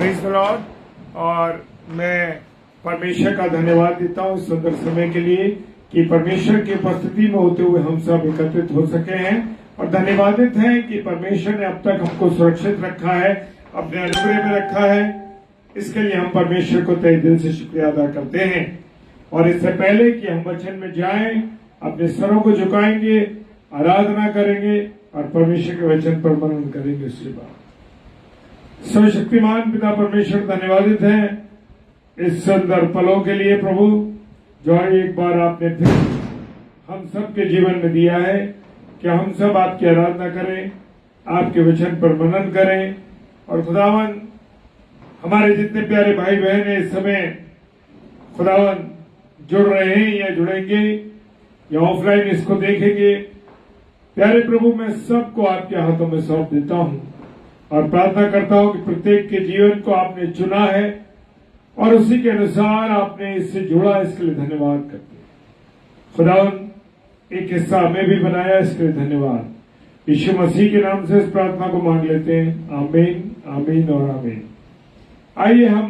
Praise the Lord. और मैं परमेश्वर का धन्यवाद देता हूँ इस सुंदर समय के लिए कि परमेश्वर की उपस्थिति में होते हुए हम सब एकत्रित हो सके हैं और धन्यवादित हैं कि परमेश्वर ने अब तक हमको सुरक्षित रखा है, अपने अनुग्रह में रखा है। इसके लिए हम परमेश्वर को तहे दिल से शुक्रिया अदा करते हैं। और इससे पहले कि हम वचन में जाएं, अपने सरों को झुकाएंगे, आराधना करेंगे और परमेश्वर के वचन पर मनन करेंगे। उसके बाद सर्वशक्तिमान पिता परमेश्वर धन्यवादित हैं इस सुंदर पलों के लिए प्रभु, जो एक बार आपने फिर हम सब के जीवन में दिया है कि हम सब आपकी आराधना करें, आपके वचन पर मनन करें। और खुदावन, हमारे जितने प्यारे भाई बहन इस समय खुदावन जुड़ रहे हैं या जुड़ेंगे या ऑफलाइन इसको देखेंगे, प्यारे प्रभु मैं सबको आपके हाथों में सौंप देता हूं और प्रार्थना करता हूं कि प्रत्येक के जीवन को आपने चुना है और उसी के अनुसार आपने इससे जोड़ा। इसके लिए धन्यवाद करते हैं खुदावन। एक हिस्सा हमें भी बनाया, इसके लिए धन्यवाद। यीशु मसीह के नाम से इस प्रार्थना को मांग लेते हैं। आमीन, आमीन और आमीन। आइए हम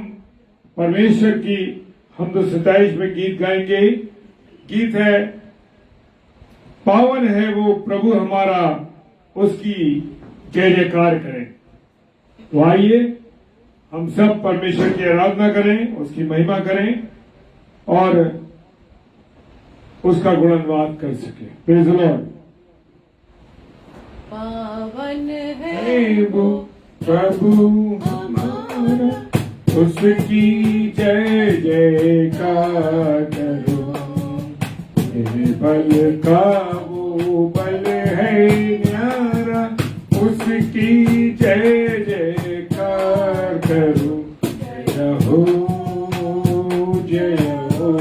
परमेश्वर की हमदो सताइश में गीत गाएंगे। गीत है पावन है वो प्रभु हमारा, उसकी जय जयकार करें। तो आइए हम सब परमेश्वर की आराधना करें, उसकी महिमा करें और उसका गुणगान कर सके। Praise the Lord. पावन है वो प्रभु हमारा, उसकी जय जयकार करो। तेरे बल का वो बल है न्यारा, उसकी जय जयकार करो। जय हो, जय हो,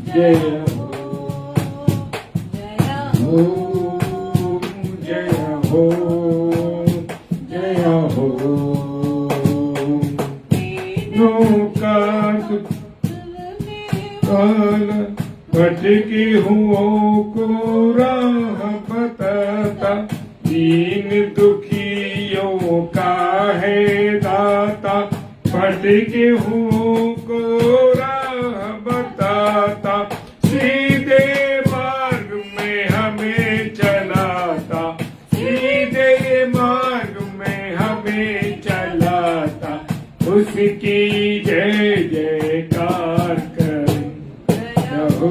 जय हो, जय हो, जय हो। नौका काल भटकी हुओं को राह बताता, दीन दुखियों का है दाता। भटके हुओं को राह बताता, सीधे मार्ग में हमें चलाता, सीधे मार्ग में हमें चलाता। उसकी जय जयकार करें। जय हो,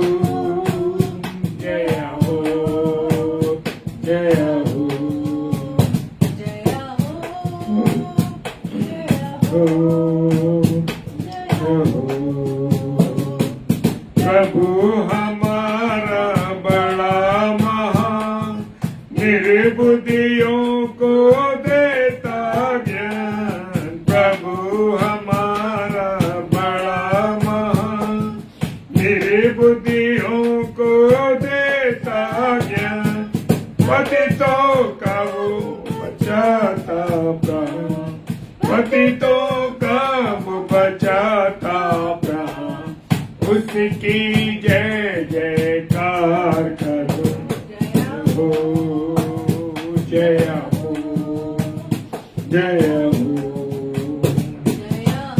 जय हो, जय हो, प्रभु हमारा बड़ा महान, निर्बुद्धियों को देता ज्ञान। प्रभु हमारा बड़ा महान, निर्बुद्धियों को देता ज्ञान। पतितों का वो बचाता प्राण, पतितों का वो बचाता प्राण। उसकी जय जयकार करो। जय हो, जय हो, जय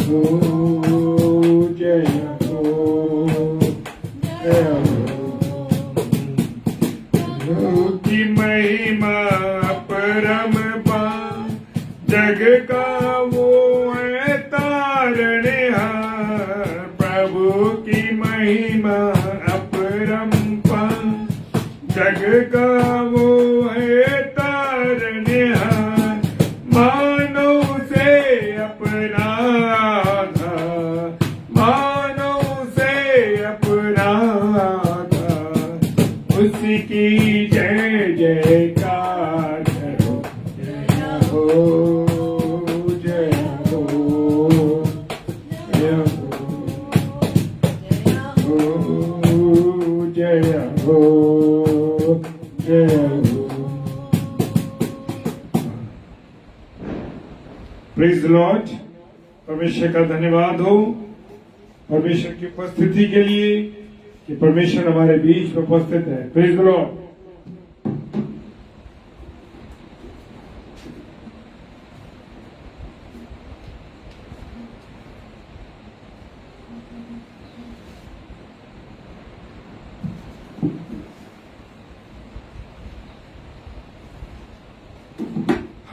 हो, जय हो, जय हो। की महिमा परम पार, जग का वो है तारणहार। प्रभु की महिमा अपरंपार, जग का वो है तारणहार। मानव से अपना आधार, मानव से अपना आधार। उसकी जय जयकार करो। जय हो, जय हो, जय हो, जय हो, जय हो। Praise the Lord. परमेश्वर का धन्यवाद हो परमेश्वर की उपस्थिति के लिए कि परमेश्वर हमारे बीच में उपस्थित है। Praise the Lord.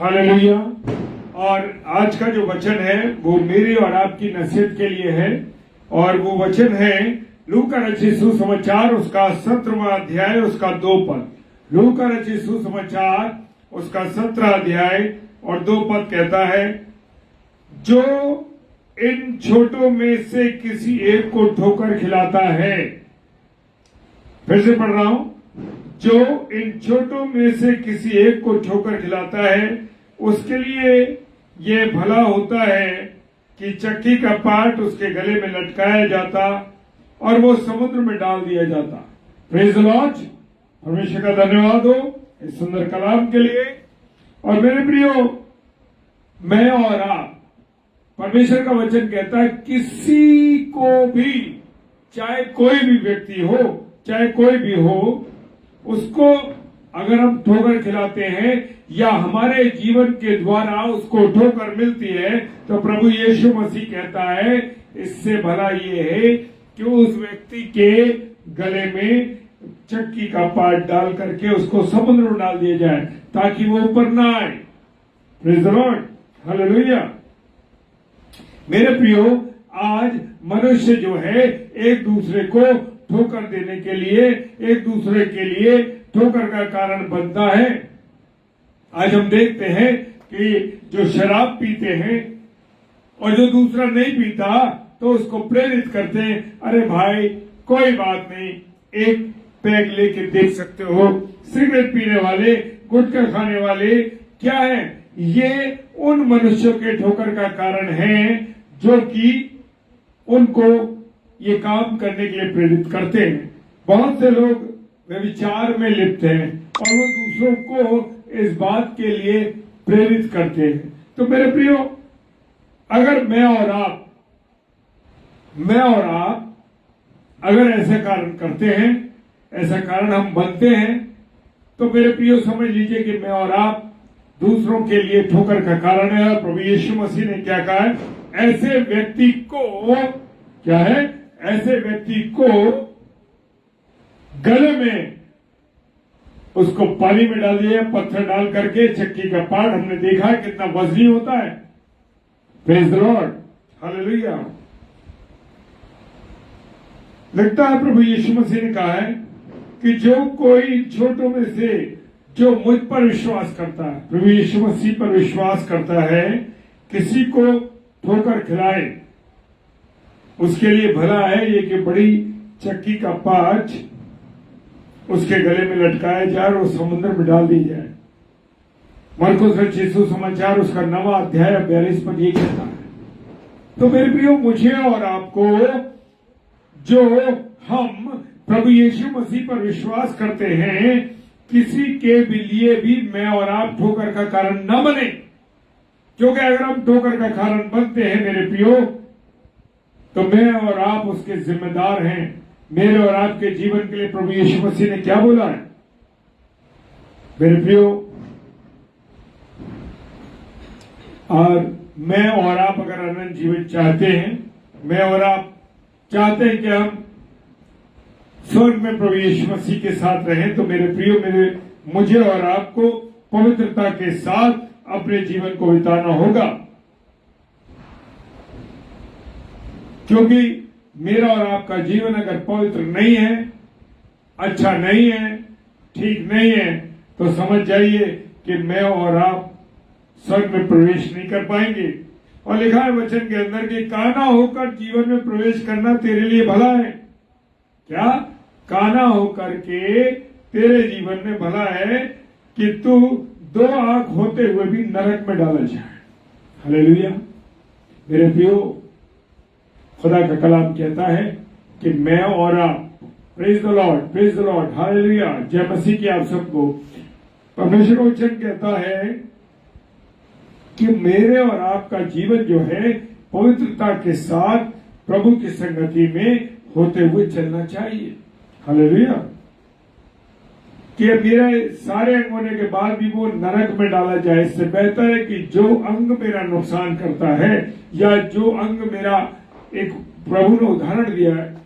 हालेलुया। और आज का जो वचन है वो मेरे और आपकी नसीहत के लिए है, और वो वचन है लूका रचित सुसमाचार उसका 17वां अध्याय उसका 2 पद। लूका रचित सुसमाचार उसका 17 अध्याय और 2 पद कहता है, जो इन छोटों में से किसी एक को ठोकर खिलाता है, फिर से पढ़ रहा हूं, जो इन छोटों में से किसी एक को ठोकर खिलाता है उसके लिए ये भला होता है कि चक्की का पाट उसके गले में लटकाया जाता और वो समुद्र में डाल दिया जाता। Praise the Lord. परमेश्वर का धन्यवाद हो इस सुंदर कलाम के लिए। और मेरे प्रियो, मैं और आप, परमेश्वर का वचन कहता है किसी को भी, चाहे कोई भी व्यक्ति हो, चाहे कोई भी हो, उसको अगर हम ठोकर खिलाते हैं या हमारे जीवन के द्वारा उसको ठोकर मिलती है, तो प्रभु यीशु मसीह कहता है इससे भला ये है कि उस व्यक्ति के गले में चक्की का पाट डाल करके उसको समुद्र में डाल दिया जाए ताकि वो ऊपर ना आए। Praise the Lord. हालेलुया। मेरे प्रियो, आज मनुष्य जो है एक दूसरे को ठोकर देने के लिए, एक दूसरे के लिए ठोकर का कारण बनता है। आज हम देखते हैं कि जो शराब पीते हैं और जो दूसरा नहीं पीता तो उसको प्रेरित करते हैं, अरे भाई कोई बात नहीं, एक पैग लेके देख सकते हो। सिगरेट पीने वाले, गुटखा खाने वाले क्या है, ये उन मनुष्यों के ठोकर का कारण है जो कि उनको ये काम करने के लिए प्रेरित करते हैं। बहुत से लोग व्यभिचार में लिप्त हैं और वो दूसरों को इस बात के लिए प्रेरित करते हैं। तो मेरे प्रियो, अगर मैं और आप अगर ऐसे कारण करते हैं, ऐसा कारण हम बनते हैं, तो मेरे प्रियो समझ लीजिए कि मैं और आप दूसरों के लिए ठोकर का कारण है। और प्रभु यीशु मसीह ने क्या कहा है, ऐसे व्यक्ति को क्या है, ऐसे व्यक्ति को गले में उसको पानी में डाल दिया, पत्थर डाल करके। चक्की का पाट हमने देखा है कितना वजनी होता है। Praise the Lord. हालेलुया। लगता है प्रभु यीशु मसीह ने कहा है कि जो कोई छोटों में से जो मुझ पर विश्वास करता है, प्रभु यीशु मसीह पर विश्वास करता है, किसी को ठोकर खिलाए, उसके लिए भला है ये कि बड़ी चक्की का पाट उसके गले में लटकाया जाए और समुद्र में डाल दी जाए। मरकुस रचित सुसमाचार उसका 9वां अध्याय 42 पद ये कहता है। तो मेरे प्रियो, मुझे और आपको, जो हम प्रभु यीशु मसीह पर विश्वास करते हैं, किसी के भी लिए भी मैं और आप ठोकर का कारण न बने, क्योंकि अगर हम ठोकर का कारण बनते हैं मेरे प्रियो, तो मैं और आप उसके जिम्मेदार हैं। मेरे और आपके जीवन के लिए प्रभु यीशु मसीह ने क्या बोला है मेरे प्रियो। और मैं और आप अगर अनंत जीवन चाहते हैं, मैं और आप चाहते हैं कि हम स्वर्ग में प्रभु यीशु मसीह के साथ रहें, तो मेरे प्रियो, मुझे और आपको पवित्रता के साथ अपने जीवन को बिताना होगा। क्योंकि मेरा और आपका जीवन अगर पवित्र नहीं है, अच्छा नहीं है, ठीक नहीं है, तो समझ जाइए कि मैं और आप स्वर्ग में प्रवेश नहीं कर पाएंगे। और लिखा है वचन के अंदर कि काना होकर जीवन में प्रवेश करना तेरे लिए भला है। क्या? काना होकर के तेरे जीवन में भला है कि तू 2 आंख होते हुए भी नरक में डाला जाए। हालेलुया। मेरे प्रियो, खुदा का कलाम कहता है कि मैं और आप, praise the Lord, praise the Lord, hallelujah, जय मसीह की आप सबको। परमेश्वर का वचन कहता है कि मेरे और आपका जीवन जो है पवित्रता के साथ प्रभु की संगति में होते हुए चलना चाहिए। हालेलुया। कि मेरे सारे अंग होने के बाद भी वो नरक में डाला जाए, इससे बेहतर है कि जो अंग मेरा नुकसान करता है, या जो अंग मेरा, एक प्रभु ने उदाहरण दिया है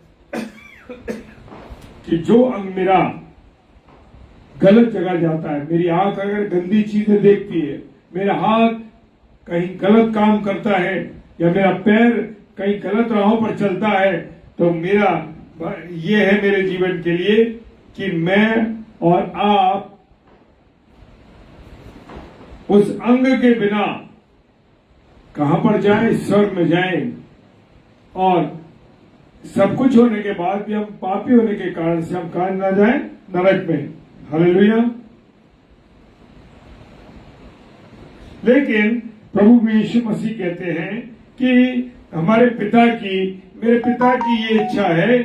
कि जो अंग मेरा गलत जगह जाता है, मेरी आंख अगर गंदी चीजें देखती है, मेरा हाथ कहीं गलत काम करता है या मेरा पैर कहीं गलत राहों पर चलता है, तो मेरा ये है मेरे जीवन के लिए कि मैं और आप उस अंग के बिना कहां पर जाएं? स्वर्ग में जाएं। और सब कुछ होने के बाद भी हम पापी होने के कारण से हम कहां ना जाएं? नरक में। हालेलुया। लेकिन प्रभु यीशु मसीह कहते हैं कि हमारे पिता की, मेरे पिता की ये इच्छा है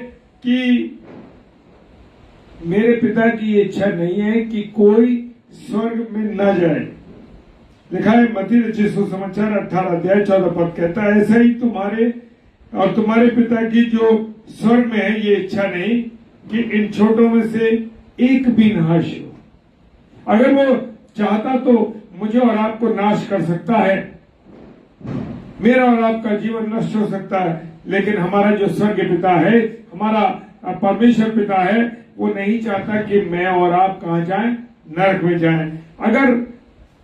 कि मेरे पिता की ये इच्छा नहीं है कि कोई स्वर्ग में न जाए। लिखा है मत्ती रचित सुसमाचार 18 अध्याय 14 पद कहता है, ऐसा ही तुम्हारे और तुम्हारे पिता की जो स्वर्ग में है ये इच्छा नहीं कि इन छोटों में से एक भी नाश हो। अगर वो चाहता तो मुझे और आपको नाश कर सकता है, मेरा और आपका जीवन नष्ट हो सकता है, लेकिन हमारा जो स्वर्ग पिता है, हमारा परमेश्वर पिता है, वो नहीं चाहता कि मैं और आप कहां जाएं? नरक में जाएं। अगर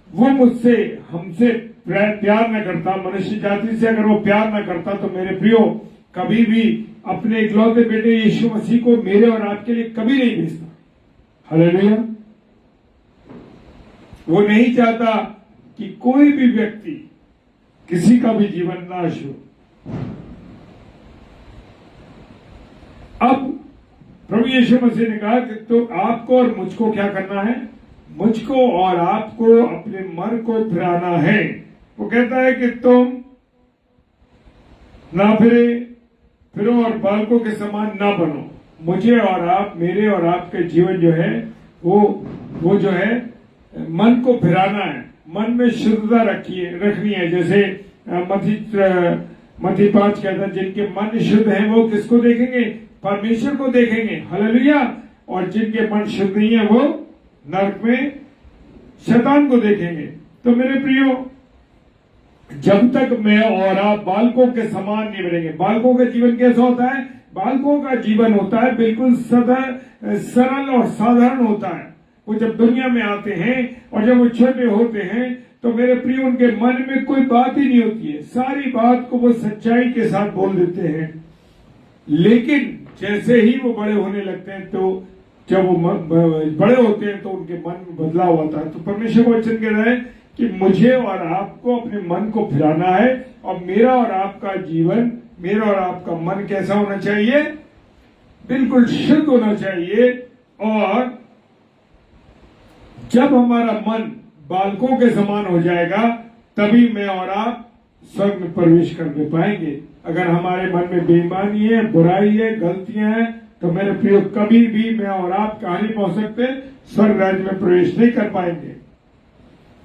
वो मुझसे, हमसे प्यार न करता, मनुष्य जाति से अगर वो प्यार न करता, तो मेरे प्रियो कभी भी अपने इकलौते बेटे यीशु मसीह को मेरे और आपके लिए कभी नहीं भेजता। हालेलुया। वो नहीं चाहता कि कोई भी व्यक्ति, किसी का भी जीवन नाश हो। अब प्रभु यीशु मसीह ने कहा कि तो आपको और मुझको क्या करना है? मुझको और आपको अपने मन को फिराना है। वो कहता है कि तुम ना फिरो और बालकों के समान ना बनो। मुझे और आप, मेरे और आपके जीवन जो है वो जो है मन को फिराना है, मन में शुद्धता रखनी है। जैसे मत्ती 5 कहता है, जिनके मन शुद्ध हैं वो किसको देखेंगे? परमेश्वर को देखेंगे। हालेलुया। और जिनके मन शुद्ध नहीं है वो नरक में शैतान को देखेंगे। तो मेरे प्रियो, जब तक मैं और आप बालकों के समान नहीं बनेंगे। बालकों का जीवन कैसा होता है? बालकों का जीवन होता है बिल्कुल सरल और साधारण होता है। वो जब दुनिया में आते हैं और जब वो छोटे होते हैं, तो मेरे प्रियो उनके मन में कोई बात ही नहीं होती है, सारी बात को वो सच्चाई के साथ बोल देते हैं। लेकिन जैसे ही वो बड़े होने लगते हैं, तो जब वो बड़े होते हैं तो उनके मन में बदलाव होता है। तो परमेश्वर वचन कह रहा है कि मुझे और आपको अपने मन को फिराना है, और मेरा और आपका जीवन, मेरा और आपका मन कैसा होना चाहिए? बिल्कुल शुद्ध होना चाहिए। और जब हमारा मन बालकों के समान हो जाएगा, तभी मैं और आप स्वर्ग में प्रवेश करने पाएंगे। अगर हमारे मन में बेईमानी है, बुराई है, गलतियां हैं, तो मेरे प्रियो कभी भी मैं और आप कहां नहीं पहुंच सकते? स्वर्ग राज्य में प्रवेश नहीं कर पाएंगे।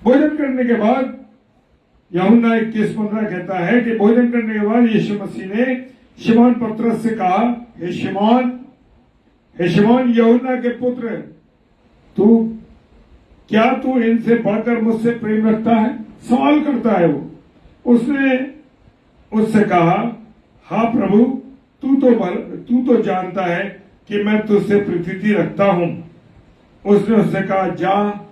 भोजन करने के बाद यूहन्ना 21:15 कहता है कि भोजन करने के बाद यीशु मसीह ने शिमोन पतरस से कहा, हे शिमोन यूहन्ना के पुत्र, क्या तू इनसे बढ़कर मुझसे प्रेम रखता है? सवाल करता है वो। उसने उससे कहा, हाँ प्रभु, तू तो जानता है कि मैं तुझसे प्रीति रखता हूं। उसने उससे कहा, जा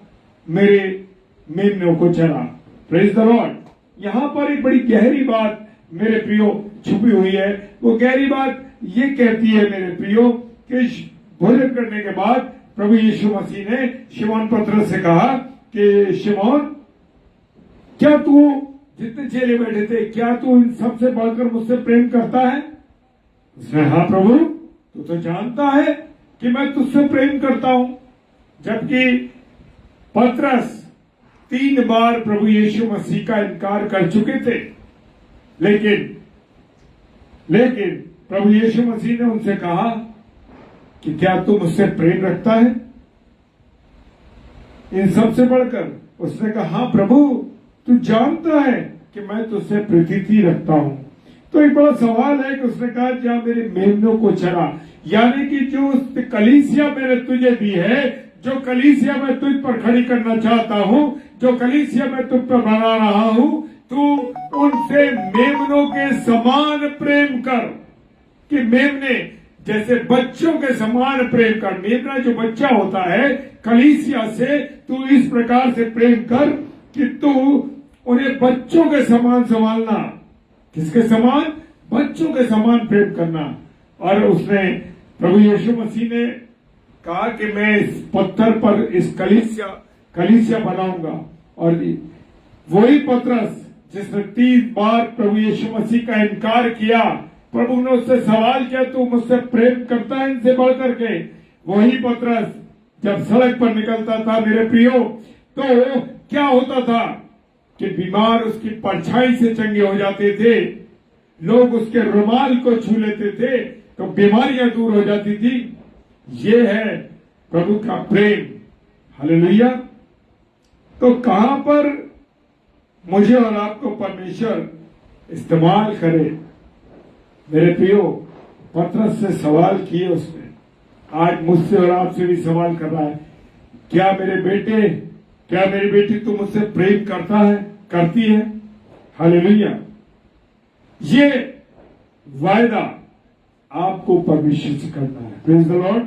मेरे मेमनों को चरा। Praise the Lord. यहां पर एक बड़ी गहरी बात मेरे प्रियो छुपी हुई है। वो गहरी बात ये कहती है मेरे प्रियो कि भोजन करने के बाद प्रभु यीशु मसीह ने शिमोन पतरस से कहा कि शिमोन, क्या तू, जितने चेले बैठे थे, क्या तू इन सबसे बढ़कर मुझसे प्रेम करता है? उसने, हाँ प्रभु, तू तो जानता है कि मैं तुझसे प्रेम करता हूं। जबकि पतरस 3 बार प्रभु यीशु मसीह का इनकार कर चुके थे, लेकिन प्रभु यीशु मसीह ने उनसे कहा कि क्या तू मुझसे प्रेम रखता है इन सबसे बढ़कर? उसने कहा, हाँ प्रभु, तू जानता है कि मैं तुझसे प्रीति रखता हूं। तो एक बड़ा सवाल है कि उसने कहा, जा मेरे मेमनों को चरा। यानी कि जो कलीसिया मैंने तुझे दी है, जो कलीसिया मैं तुझ पर खड़ी करना चाहता हूं, जो कलीसिया मैं तुझ पर बना रहा हूं, तू उनसे मेमनों के समान प्रेम कर। कि मेमने जैसे बच्चों के समान प्रेम कर। मेमना जो बच्चा होता है, कलीसिया से तू इस प्रकार से प्रेम कर कि तू उन्हें बच्चों के समान संभालना। किसके समान? बच्चों के समान प्रेम करना। और उसने प्रभु यीशु मसीह ने कहा कि मैं इस पत्थर पर इस कलीसिया बनाऊंगा। और वही पतरस जिसने 3 बार प्रभु यीशु मसीह का इनकार किया, प्रभु ने उससे सवाल किया, तू मुझसे प्रेम करता है इनसे बढ़ करके? वही पतरस जब सड़क पर निकलता था मेरे प्रियो, तो क्या होता था कि बीमार उसकी परछाई से चंगे हो जाते थे, लोग उसके रुमाल को छू लेते थे तो बीमारियां दूर हो जाती थी। ये है प्रभु का प्रेम। हालेलुया। तो कहां पर मुझे और आपको परमेश्वर इस्तेमाल करे? मेरे प्रियो, पतरस से सवाल किए उसने, आज मुझसे और आपसे भी सवाल कर रहा है, क्या मेरे बेटे, क्या मेरी बेटी तू मुझसे प्रेम करता है, करती है? हालेलुया। ये वायदा आपको परमेश्वर से करना है। Praise the Lord.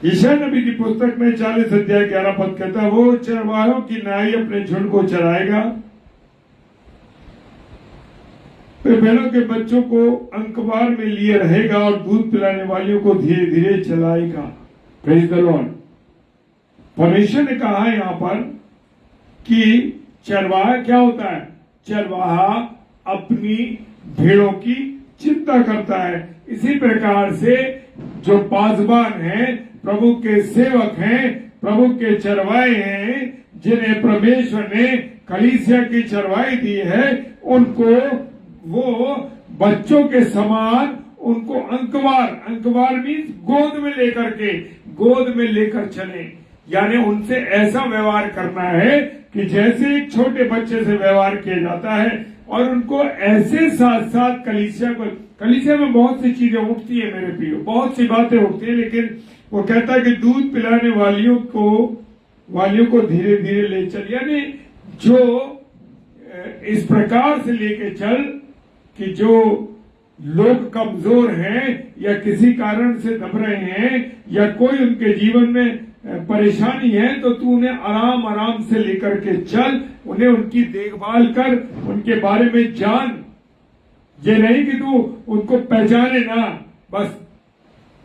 यशायाह नबी की पुस्तक में 40 अध्याय 11 पद कहता है, वो चरवाहों की नाई अपने झुंड को चराएगा, फिर बहनों के बच्चों को अंकवार में लिए रहेगा और दूध पिलाने वालियों को धीरे धीरे चलाएगा। Praise the Lord. परमेश्वर ने कहा है यहां पर कि चरवाहा क्या होता है? चरवाहा अपनी भेड़ों की चिंता करता है। इसी प्रकार से जो पासबान हैं, प्रभु के सेवक हैं, प्रभु के चरवाए हैं, जिन्हें परमेश्वर ने कलीसिया की चरवाई दी है, उनको वो बच्चों के समान, उनको अंकवार मीन्स गोद में लेकर चले। यानी उनसे ऐसा व्यवहार करना है कि जैसे एक छोटे बच्चे से व्यवहार किया जाता है, और उनको ऐसे साथ साथ कलीसिया में बहुत सी चीजें उठती है मेरे प्रियो, बहुत सी बातें उठती है, लेकिन वो कहता है कि दूध पिलाने वालियों को धीरे धीरे ले चल। यानी जो इस प्रकार से लेके चल कि जो लोग कमजोर हैं या किसी कारण से दब रहे हैं या कोई उनके जीवन में परेशानी है, तो तू उन्हें आराम से लेकर के चल, उन्हें उनकी देखभाल कर, उनके बारे में जान। ये नहीं कि तू उनको पहचाने ना, बस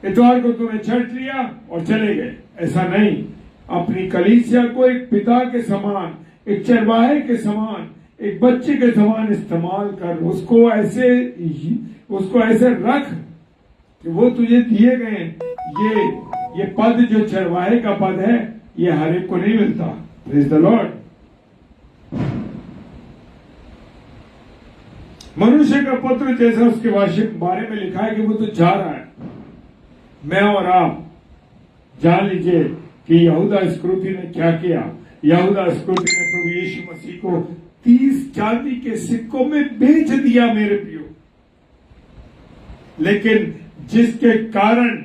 इतवार को तूने चर्च लिया और चले गए, ऐसा नहीं। अपनी कलीसिया को एक पिता के समान, एक चरवाहे के समान, एक बच्चे के समान इस्तेमाल कर। उसको ऐसे रख कि वो तुझे दिए गए ये पद जो चरवाहे का पद है, ये हर एक को नहीं मिलता। Praise the Lord. मनुष्य का पुत्र जैसा उसके बारे में लिखा है कि वो तो जा रहा है। मैं और आप जान लीजिए कि यहूदा इस्करियोती ने क्या किया। यहूदा इस्करियोती ने प्रभु यीशु मसीह को 30 चांदी के सिक्कों में बेच दिया मेरे प्रियो। लेकिन जिसके कारण,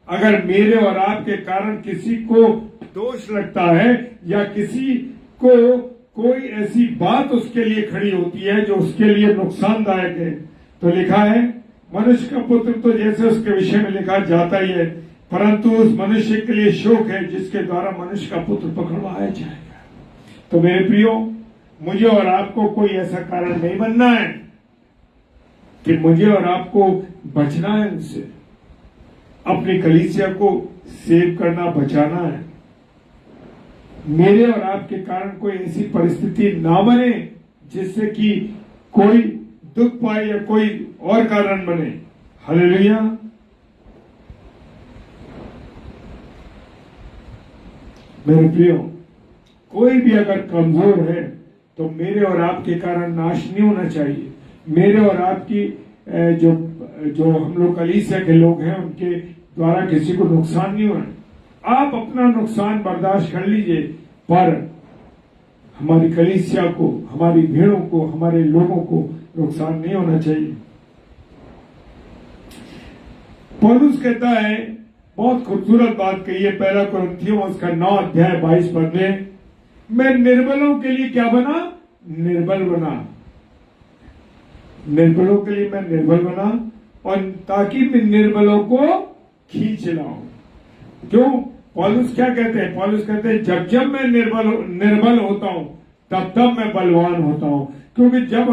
अगर मेरे और आपके कारण किसी को दोष लगता है या किसी को कोई ऐसी बात उसके लिए खड़ी होती है जो उसके लिए नुकसानदायक है, तो लिखा है मनुष्य का पुत्र तो जैसे उसके विषय में लिखा जाता ही है, परंतु उस मनुष्य के लिए शोक है जिसके द्वारा मनुष्य का पुत्र पकड़वाया जाएगा। तो मेरे प्रियो, मुझे और आपको कोई ऐसा कारण नहीं बनना है कि मुझे और आपको बचना है उनसे। अपनी कलीसिया को सेव करना, बचाना है। मेरे और आपके कारण कोई ऐसी परिस्थिति ना बने जिससे कि कोई दुख पाए या कोई और कारण बने। हालेलुया। मेरे प्रियो, कोई भी अगर कमजोर है तो मेरे और आपके कारण नाश नहीं होना चाहिए। मेरे और आपकी जो हम लोग कलीसिया के लोग हैं, उनके द्वारा किसी को नुकसान नहीं होना। आप अपना नुकसान बर्दाश्त कर लीजिए, पर हमारी कलीसिया को, हमारी भेड़ों को, हमारे लोगों को नुकसान नहीं होना चाहिए। पौलुस कहता है, बहुत खूबसूरत बात कही है, 1 कुरिन्थियों उसका 9 अध्याय 22 पद में, मैं निर्बलों के लिए क्या बना? निर्बल बना। निर्बलों के लिए मैं निर्बल बना, और ताकि मैं निर्बलों को खींच लाऊं। क्यों? पौलुस क्या कहते हैं? पौलुस कहते हैं जब जब मैं निर्बल होता हूं तब तब मैं बलवान होता हूं। क्योंकि जब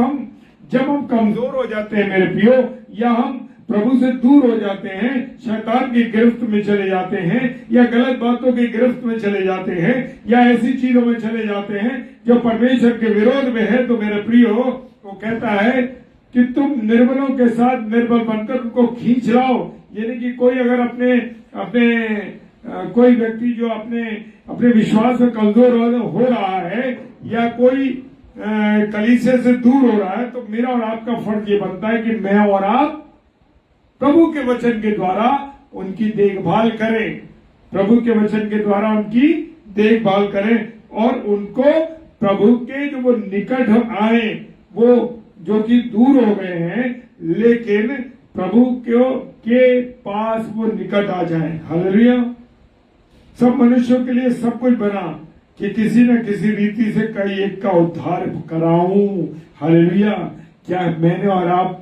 हम कमजोर हो जाते हैं मेरे प्रियो, या हम प्रभु से दूर हो जाते हैं, शैतान की गिरफ्त में चले जाते हैं, या गलत बातों की गिरफ्त में चले जाते हैं, या ऐसी चीजों में चले जाते हैं जो परमेश्वर के विरोध में है, तो मेरे प्रियो वो कहता है कि तुम निर्बलों के साथ निर्बल बनकर उनको खींच लाओ। यानी कि कोई अगर अपने कोई व्यक्ति जो अपने विश्वास में कमजोर हो रहा है, या कोई कलीसिया से दूर हो रहा है, तो मेरा और आपका फर्ज ये बनता है कि मैं और आप प्रभु के वचन के द्वारा उनकी देखभाल करें, प्रभु के वचन के द्वारा उनकी देखभाल करें, और उनको प्रभु के जो वो निकट आए, वो जो कि दूर हो गए हैं, लेकिन प्रभु के पास वो निकट आ जाए। हालेलुया। सब मनुष्यों के लिए सब कुछ बना कि किसी न किसी रीति से कई एक का उद्धार कराऊं। हालेलुया। क्या मैं और आप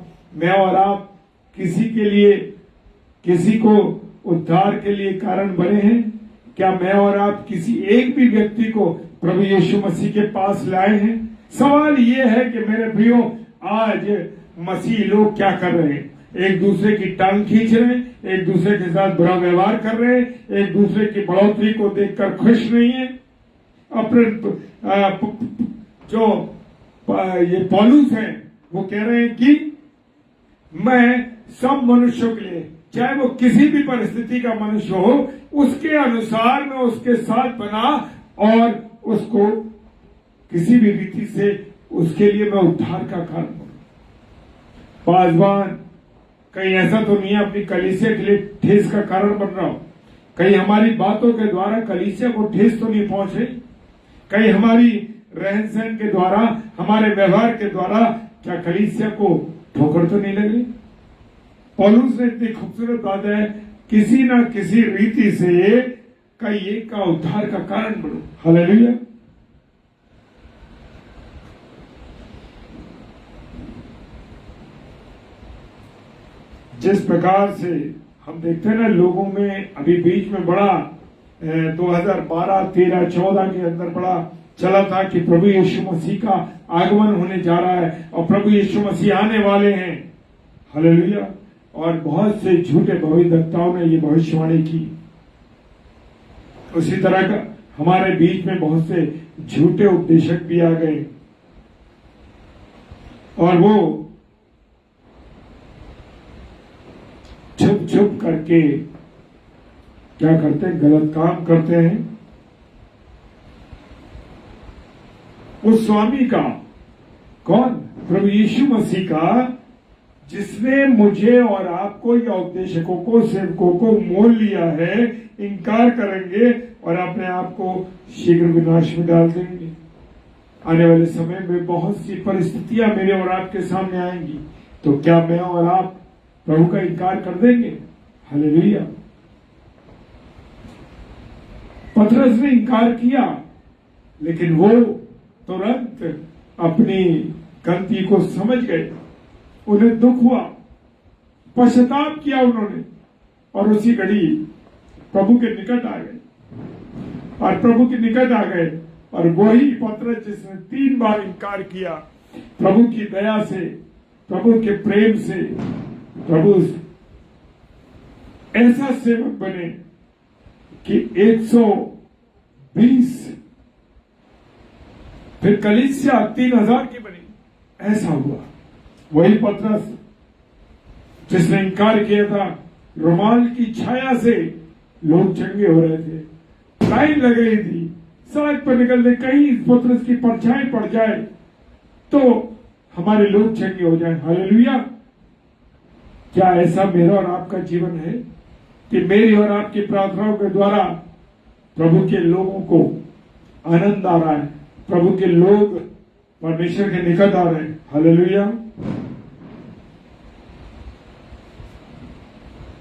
किसी को उद्धार के लिए कारण बने हैं? क्या मैं और आप किसी एक भी व्यक्ति को प्रभु यीशु मसीह के पास लाए हैं? सवाल ये है कि मेरे प्रियो, आज मसीह लोग क्या कर रहे हैं? एक दूसरे की टांग खींच रहे हैं, एक दूसरे के साथ बुरा व्यवहार कर रहे हैं, एक दूसरे की बढ़ोतरी को देखकर खुश नहीं है। अपने जो ये पौलुस है वो कह रहे हैं कि मैं सब मनुष्यों के लिए, चाहे वो किसी भी परिस्थिति का मनुष्य हो, उसके अनुसार मैं उसके साथ बना, और उसको किसी भी रीति से उसके लिए मैं उद्धार का कारण बनूं। पासवान कहीं ऐसा तो नहीं है अपनी कलीसिया के लिए ठेस का कारण बन रहा हो? कहीं हमारी बातों के द्वारा कलीसिया को ठेस तो नहीं पहुंच रही? कहीं हमारी रहन सहन के द्वारा, हमारे व्यवहार के द्वारा क्या कलीसिया को ठोकर तो नहीं लग रही? पौलुस ने इतनी खूबसूरत बात है, किसी ना किसी रीति से कई एक का उद्धार का कारण बनो। हालेलुया। जिस प्रकार से हम देखते हैं ना, लोगों में अभी बीच में बड़ा 2012, 13, 14 के अंदर बड़ा चला था कि प्रभु यीशु मसीह का आगमन होने जा रहा है और प्रभु यीशु मसीह आने वाले हैं। हालेलुया। और बहुत से झूठे भविष्यवक्ताओं ने ये भविष्यवाणी की। उसी तरह का हमारे बीच में बहुत से झूठे उपदेशक भी आ गए, और वो छुप छुप करके क्या करते हैं? गलत काम करते हैं। उस स्वामी का, कौन? प्रभु यीशु मसीह का, जिसने मुझे और आपको या उपदेशकों को, सेवकों को मोल लिया है, इनकार करेंगे और अपने आप को शीघ्र विनाश में डाल देंगे। आने वाले समय में बहुत सी परिस्थितियां मेरे और आपके सामने आएंगी, तो क्या मैं और आप प्रभु का इनकार कर देंगे? हालेलुया। पतरस ने इनकार किया, लेकिन वो तुरंत अपनी गलती को समझ गए। उन्हें दुख हुआ, पश्चाताप किया उन्होंने, और उसी घड़ी प्रभु के निकट आ गए, और प्रभु के निकट आ गए। और वही पतरस जिसने 3 बार इनकार किया, प्रभु की दया से, प्रभु के प्रेम से, प्रभु ऐसा सेवक बने कि 120, फिर कलीसिया 3000 की बनी। ऐसा हुआ। वही पतरस जिसने इनकार किया था, रुमाल की छाया से लोग चंगे हो रहे थे, लाइन लग रही थी सड़क पर निकलने, कहीं पतरस की परछाई पड़ जाए तो हमारे लोग चंगे हो जाए। हालेलुया। क्या ऐसा मेरा और आपका जीवन है कि मेरी और आपकी प्रार्थनाओं के द्वारा प्रभु के लोगों को आनंद आ रहा है, प्रभु के लोग परमेश्वर के निकट आ रहे हैं? हालेलुया।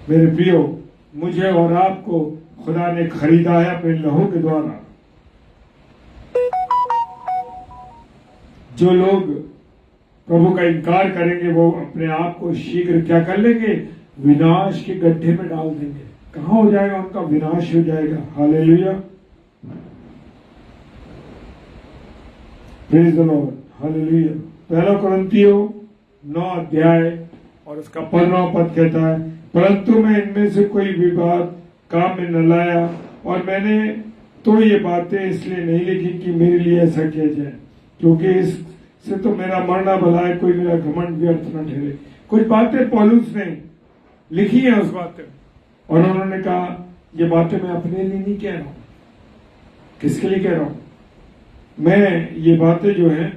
मेरे प्रियो, मुझे और आपको खुदा ने खरीदा है अपने लहू के द्वारा। जो लोग प्रभु का इनकार करेंगे वो अपने आप को शीघ्र क्या कर लेंगे? विनाश के गड्ढे में डाल देंगे। कहाँ हो जाएगा, उनका विनाश हो जाएगा। Hallelujah, praise the Lord, hallelujah. पहला कुरिन्थियों 9 अध्याय और उसका 15वां पद कहता है, परंतु मैं इनमें से कोई विवाद काम में न लाया, और मैंने तो ये बातें इसलिए नहीं लिखी कि मेरे लिए ऐसा किया जाए, क्योंकि इससे तो मेरा मरना भला है, कोई मेरा घमंड व्यर्थ न ठहरे। कुछ बातें पौलुस ने लिखी है उस बातें, और उन्होंने कहा ये बातें मैं अपने लिए नहीं कह रहा हूं। किसके लिए कह रहा हूं? मैं ये बातें जो है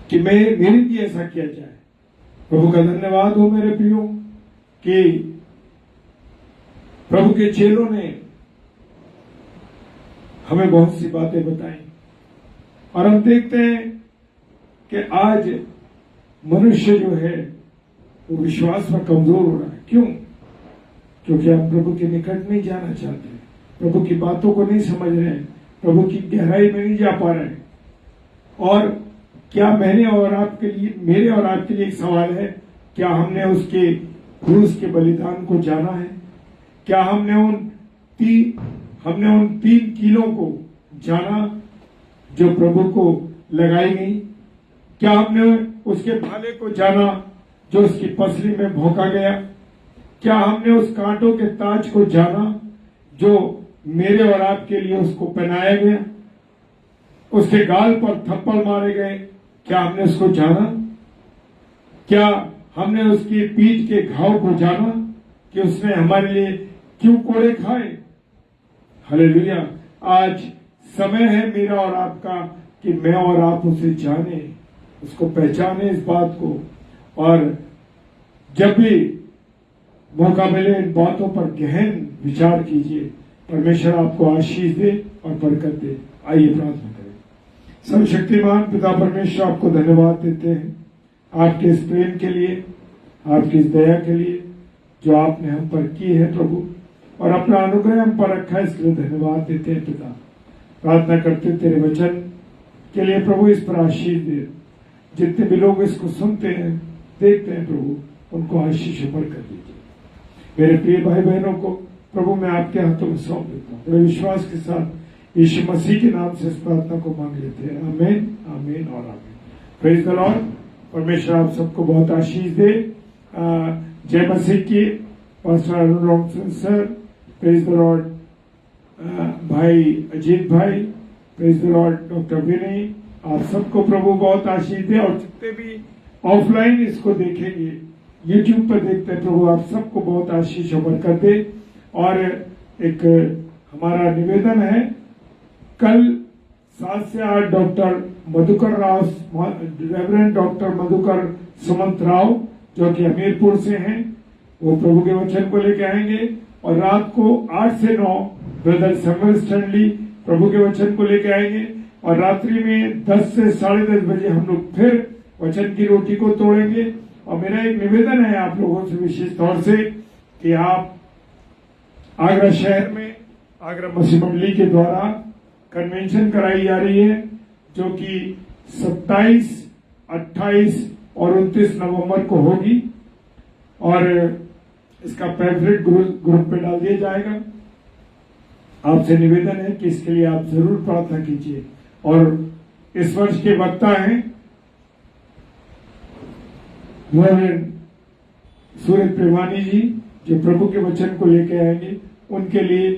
कि मेरे लिए ऐसा किया जाए। प्रभु का धन्यवाद हो मेरे प्रियो कि प्रभु के चेलों ने हमें बहुत सी बातें बताई, और हम देखते हैं कि आज मनुष्य जो है वो विश्वास में कमजोर हो रहा है। क्यों? क्योंकि आप प्रभु के निकट नहीं जाना चाहते, प्रभु की बातों को नहीं समझ रहे हैं, प्रभु की गहराई में नहीं जा पा रहे हैं। और क्या मेरे और आपके लिए एक सवाल है, क्या हमने उसके क्रूस के बलिदान को जाना है? क्या हमने उन 3 कीलों को जाना जो प्रभु को लगाई गई? क्या हमने उसके भाले को जाना जो उसकी पसली में भोंका गया? क्या हमने उस कांटों के ताज को जाना जो मेरे और आपके लिए उसको पहनाया गया? उसके गाल पर थप्पड़ मारे गए, क्या हमने उसको जाना? क्या हमने उसकी पीठ के घाव को जाना कि उसने हमारे लिए क्यों कोड़े खाए? हालेलुया। आज समय है मेरा और आपका कि मैं और आप उसे जाने, उसको पहचाने इस बात को, और जब भी मौका मिले इन बातों पर गहन विचार कीजिए। परमेश्वर आपको आशीष दे और बरकत दे। आइए प्रार्थना करें। सर्वशक्तिमान पिता परमेश्वर, आपको धन्यवाद देते हैं आपके इस प्रेम के लिए, आपकी इस दया के लिए जो आपने हम पर की है प्रभु, और अपना अनुग्रह हम पर रखा है, इसके लिए धन्यवाद देते हैं पिता। प्रार्थना करते तेरे वचन के लिए प्रभु, इस पर आशीष दे। जितने भी लोग इसको सुनते हैं, देखते हैं प्रभु, उनको आशीष भर कर दीजिए। मेरे प्रिय भाई बहनों को प्रभु मैं आपके हाथों में सौंप देता हूँ। बड़े विश्वास के साथ यीशु मसीह के नाम से इस प्रार्थना को मांग लेते हैं। आमीन, आमीन और आमीन। Praise the Lord. परमेश्वर आप सबको बहुत आशीष दे। जय मसीह की। Pastor Arun sir, praise the Lord. भाई अजीत भाई, प्रेज द लॉर्ड। डॉक्टर विनय, आप सबको प्रभु बहुत आशीष दे। और जितने भी ऑफलाइन इसको देखेंगे, यूट्यूब पर देखते हैं, प्रभु आप सबको बहुत आशीष और बरकत दे। और एक हमारा निवेदन है, कल 7 से 8 doctor Madhukar Rao, reverend doctor Madhukar Sumant Rao जो कि हमीरपुर से हैं, वो प्रभु के वचन को लेके आएंगे। और रात को 8 से 9 ब्रदर सैमुअल स्टैनली प्रभु के वचन को लेके आएंगे। और रात्रि में 10 से 10:30 बजे हम लोग फिर वचन की रोटी को तोड़ेंगे। और मेरा एक निवेदन है आप लोगों से विशेष तौर से कि आप आगरा शहर में आगरा मसीह मंडली के द्वारा कन्वेंशन कराई जा रही है, जो कि 27, 28 और 29 नवंबर को होगी। और इसका पैम्फलेट ग्रुप पे डाल दिया जाएगा। आपसे निवेदन है कि इसके लिए आप जरूर प्रार्थना कीजिए। और इस वर्ष के वक्ता हैं सूरज प्रेमानी जी, जो प्रभु के वचन को लेकर आएंगे, उनके लिए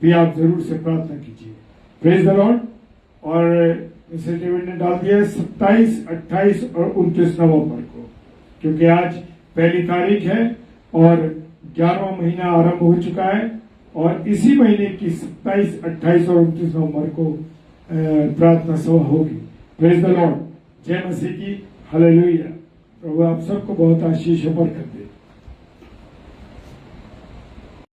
भी आप जरूर से प्रार्थना कीजिए। Praise the Lord. और मिस्टर डेविड ने डाल दिया 27, 28 और 29 नवंबर को, क्योंकि आज पहली तारीख है और 11वां महीना आरंभ हो चुका है। और इसी महीने की 27, 28 और 29 नवंबर को प्रार्थना सभा होगी। Praise the Lord. जय मसीह की। हालेलुया। प्रभु आप सबको बहुत आशीष और बरकत दे।